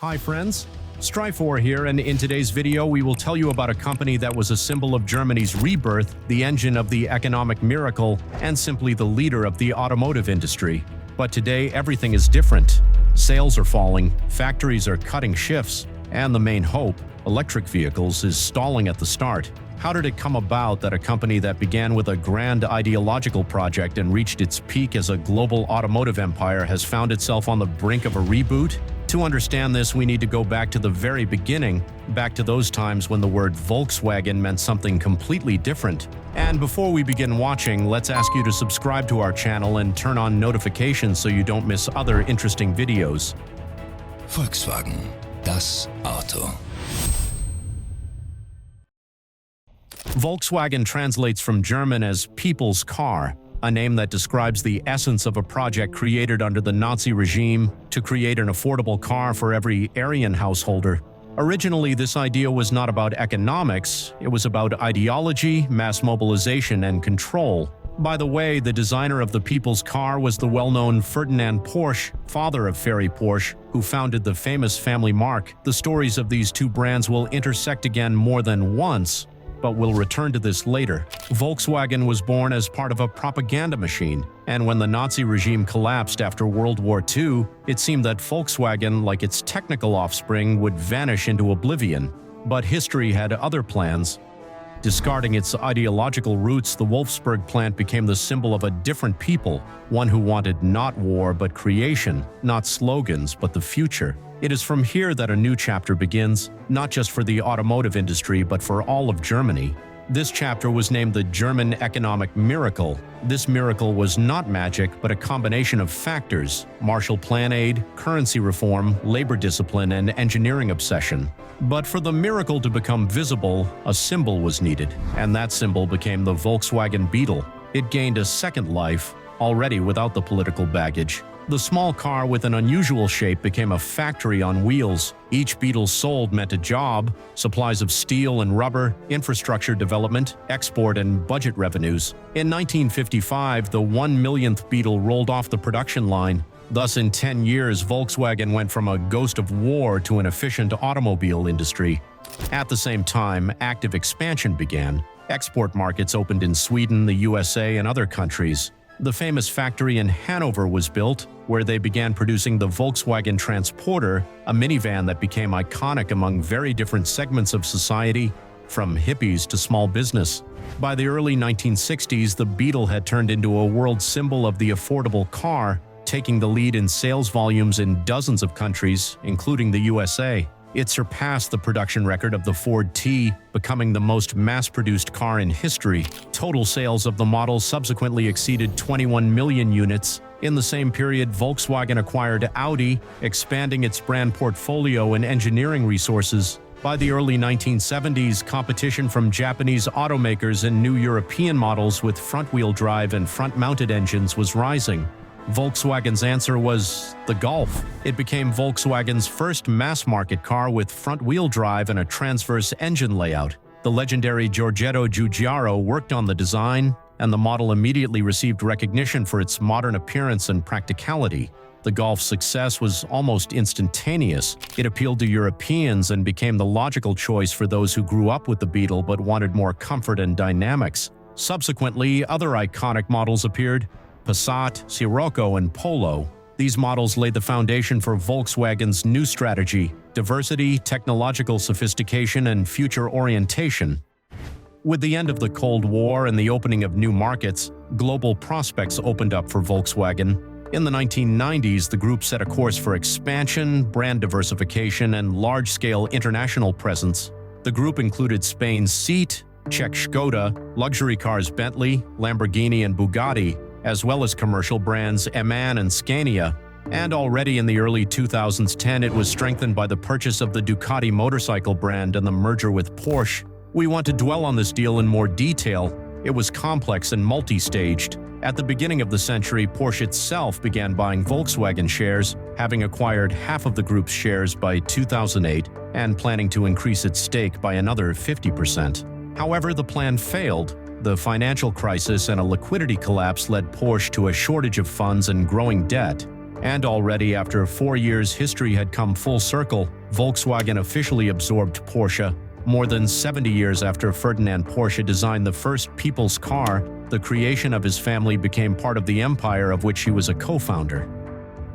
Hi friends, Strifor here, and in today's video we will tell you about a company that was a symbol of Germany's rebirth, the engine of the economic miracle, and simply the leader of the automotive industry. But today everything is different. Sales are falling, factories are cutting shifts, and the main hope, electric vehicles, is stalling at the start. How did it come about that a company that began with a grand ideological project and reached its peak as a global automotive empire has found itself on the brink of a reboot? To understand this, we need to go back to the very beginning, back to those times when the word Volkswagen meant something completely different. And before we begin watching, let's ask you to subscribe to our channel and turn on notifications so you don't miss other interesting videos. Volkswagen, das Auto. Volkswagen translates from German as people's car, a name that describes the essence of a project created under the Nazi regime to create an affordable car for every Aryan householder. Originally, this idea was not about economics, it was about ideology, mass mobilization, and control. By the way, the designer of the people's car was the well-known Ferdinand Porsche, father of Ferry Porsche, who founded the famous family marque. The stories of these two brands will intersect again more than once, but we'll return to this later. Volkswagen was born as part of a propaganda machine, and when the Nazi regime collapsed after World War II, it seemed that Volkswagen, like its technical offspring, would vanish into oblivion. But history had other plans. Discarding its ideological roots, the Wolfsburg plant became the symbol of a different people, one who wanted not war but creation, not slogans but the future. It is from here that a new chapter begins, not just for the automotive industry but for all of Germany. This chapter was named the German economic miracle. This miracle was not magic but a combination of factors: Marshall Plan aid, currency reform, labor discipline, and engineering obsession. But for the miracle to become visible, a symbol was needed, and that symbol became the Volkswagen Beetle. It gained a second life, already without the political baggage. The small car with an unusual shape became a factory on wheels. Each Beetle sold meant a job, supplies of steel and rubber, infrastructure development, export, and budget revenues. In 1955, the 1 millionth Beetle rolled off the production line. Thus, in 10 years, Volkswagen went from a ghost of war to an efficient automobile industry. At the same time, active expansion began. Export markets opened in Sweden, the USA, and other countries. The famous factory in Hanover was built, where they began producing the Volkswagen Transporter, a minivan that became iconic among very different segments of society, from hippies to small business. By the early 1960s, the Beetle had turned into a world symbol of the affordable car, taking the lead in sales volumes in dozens of countries, including the USA. It surpassed the production record of the Ford T, becoming the most mass-produced car in history. Total sales of the model subsequently exceeded 21 million units. In the same period, Volkswagen acquired Audi, expanding its brand portfolio and engineering resources. By the early 1970s, competition from Japanese automakers and new European models with front-wheel drive and front-mounted engines was rising. Volkswagen's answer was the Golf. It became Volkswagen's first mass-market car with front-wheel drive and a transverse engine layout. The legendary Giorgetto Giugiaro worked on the design, and the model immediately received recognition for its modern appearance and practicality. The Golf's success was almost instantaneous. It appealed to Europeans and became the logical choice for those who grew up with the Beetle but wanted more comfort and dynamics. Subsequently, other iconic models appeared: Passat, Scirocco, and Polo. These models laid the foundation for Volkswagen's new strategy: diversity, technological sophistication, and future orientation. With the end of the Cold War and the opening of new markets, global prospects opened up for Volkswagen. In the 1990s, the group set a course for expansion, brand diversification, and large-scale international presence. The group included Spain's Seat, Czech Škoda, luxury cars Bentley, Lamborghini, and Bugatti, as well as commercial brands MAN and Scania. And already in the early 2010s, it was strengthened by the purchase of the Ducati motorcycle brand and the merger with Porsche. We want to dwell on this deal in more detail. It was complex and multi-staged. At the beginning of the century, Porsche itself began buying Volkswagen shares, having acquired half of the group's shares by 2008 and planning to increase its stake by another 50%. However, the plan failed. The financial crisis and a liquidity collapse led Porsche to a shortage of funds and growing debt. And already after 4 years, history had come full circle. Volkswagen officially absorbed Porsche. More than 70 years after Ferdinand Porsche designed the first people's car, the creation of his family became part of the empire of which he was a co-founder.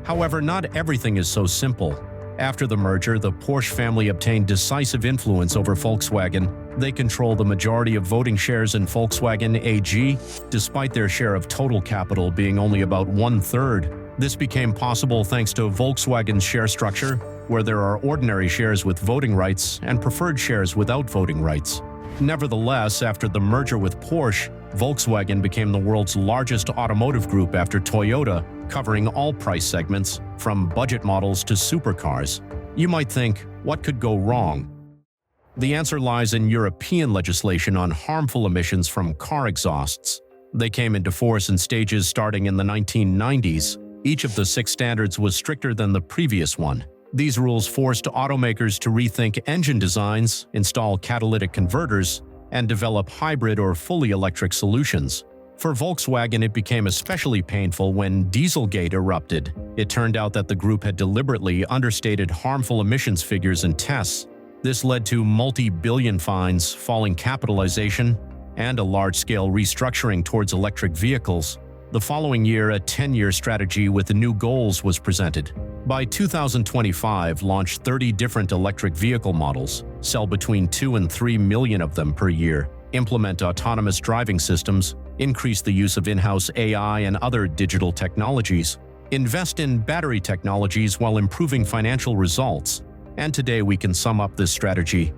However, not everything is so simple. After the merger, the Porsche family obtained decisive influence over Volkswagen. They control the majority of voting shares in Volkswagen AG, despite their share of total capital being only about 1/3. This became possible thanks to Volkswagen's share structure, where there are ordinary shares with voting rights and preferred shares without voting rights. Nevertheless, after the merger with Porsche, Volkswagen became the world's largest automotive group after Toyota, covering all price segments, from budget models to supercars. You might think, what could go wrong? The answer lies in European legislation on harmful emissions from car exhausts. They came into force in stages starting in the 1990s. Each of the 6 standards was stricter than the previous one. These rules forced automakers to rethink engine designs, install catalytic converters, and develop hybrid or fully electric solutions. For Volkswagen, it became especially painful when Dieselgate erupted. It turned out that the group had deliberately understated harmful emissions figures in tests. This led to multi-billion fines, falling capitalization, and a large-scale restructuring towards electric vehicles. The following year, a 10-year strategy with new goals was presented. By 2025, launch 30 different electric vehicle models, sell between 2 and 3 million of them per year, implement autonomous driving systems, increase the use of in-house AI and other digital technologies, invest in battery technologies while improving financial results. And today we can sum up this strategy.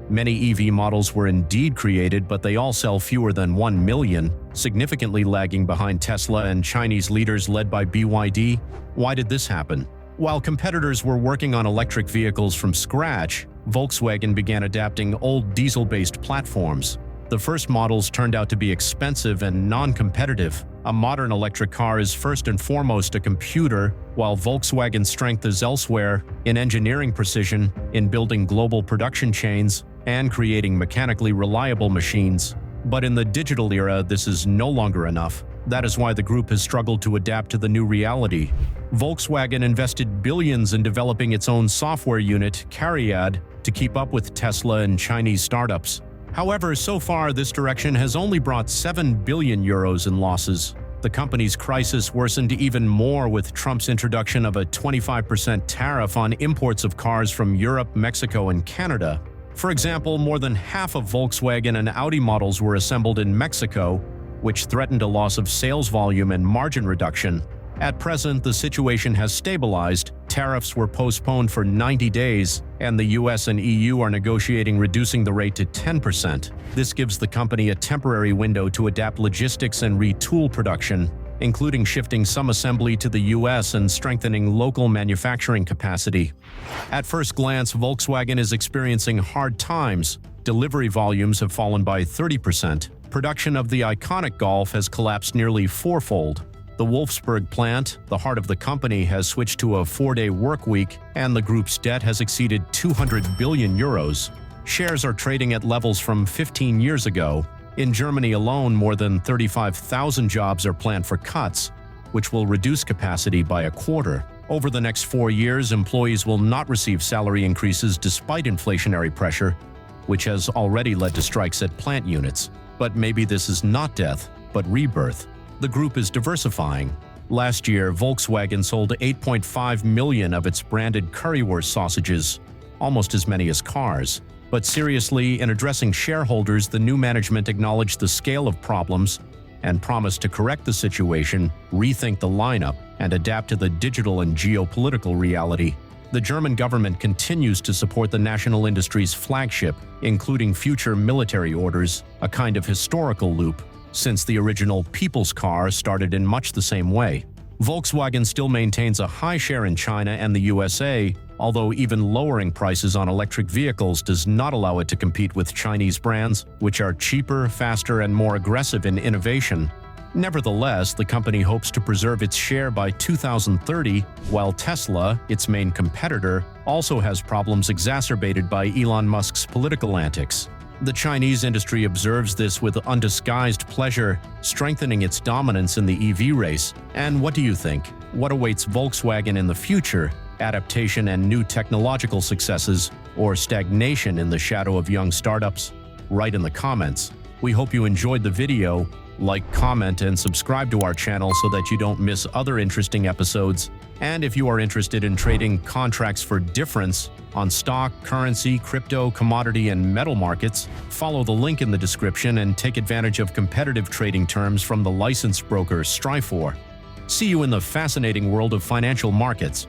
Many EV models were indeed created, but they all sell fewer than 1 million, significantly lagging behind Tesla and Chinese leaders led by BYD. Why did this happen? While competitors were working on electric vehicles from scratch, Volkswagen began adapting old diesel-based platforms. The first models turned out to be expensive and non-competitive. A modern electric car is first and foremost a computer, while Volkswagen's strength is elsewhere, in engineering precision, in building global production chains, and creating mechanically reliable machines. But in the digital era, this is no longer enough. That is why the group has struggled to adapt to the new reality. Volkswagen invested billions in developing its own software unit, CARIAD, to keep up with Tesla and Chinese startups. However, so far this direction has only brought 7 billion euros in losses. The company's crisis worsened even more with Trump's introduction of a 25% tariff on imports of cars from Europe, Mexico, and Canada. For example, more than half of Volkswagen and Audi models were assembled in Mexico, which threatened a loss of sales volume and margin reduction. At present, the situation has stabilized. Tariffs were postponed for 90 days, and the US and EU are negotiating reducing the rate to 10%. This gives the company a temporary window to adapt logistics and retool production, including shifting some assembly to the US and strengthening local manufacturing capacity. At first glance, Volkswagen is experiencing hard times. Delivery volumes have fallen by 30%. Production of the iconic Golf has collapsed nearly fourfold. The Wolfsburg plant, the heart of the company, has switched to a 4-day work week, and the group's debt has exceeded 200 billion euros. Shares are trading at levels from 15 years ago. In Germany alone, more than 35,000 jobs are planned for cuts, which will reduce capacity by a quarter. Over the next 4 years, employees will not receive salary increases despite inflationary pressure, which has already led to strikes at plant units. But maybe this is not death, but rebirth. The group is diversifying. Last year, Volkswagen sold 8.5 million of its branded currywurst sausages, almost as many as cars. But seriously, in addressing shareholders, the new management acknowledged the scale of problems and promised to correct the situation, rethink the lineup, and adapt to the digital and geopolitical reality. The German government continues to support the national industry's flagship, including future military orders, a kind of historical loop, since the original people's car started in much the same way. Volkswagen still maintains a high share in China and the USA, although even lowering prices on electric vehicles does not allow it to compete with Chinese brands, which are cheaper, faster, and more aggressive in innovation. Nevertheless, the company hopes to preserve its share by 2030, while Tesla, its main competitor, also has problems exacerbated by Elon Musk's political antics. The Chinese industry observes this with undisguised pleasure, strengthening its dominance in the EV race. And what do you think? What awaits Volkswagen in the future? Adaptation and new technological successes, or stagnation in the shadow of young startups? Write in the comments. We hope you enjoyed the video. Like, comment, and subscribe to our channel so that you don't miss other interesting episodes. And if you are interested in trading contracts for difference on stock, currency, crypto, commodity, and metal markets, follow the link in the description and take advantage of competitive trading terms from the licensed broker Strifor. See you in the fascinating world of financial markets.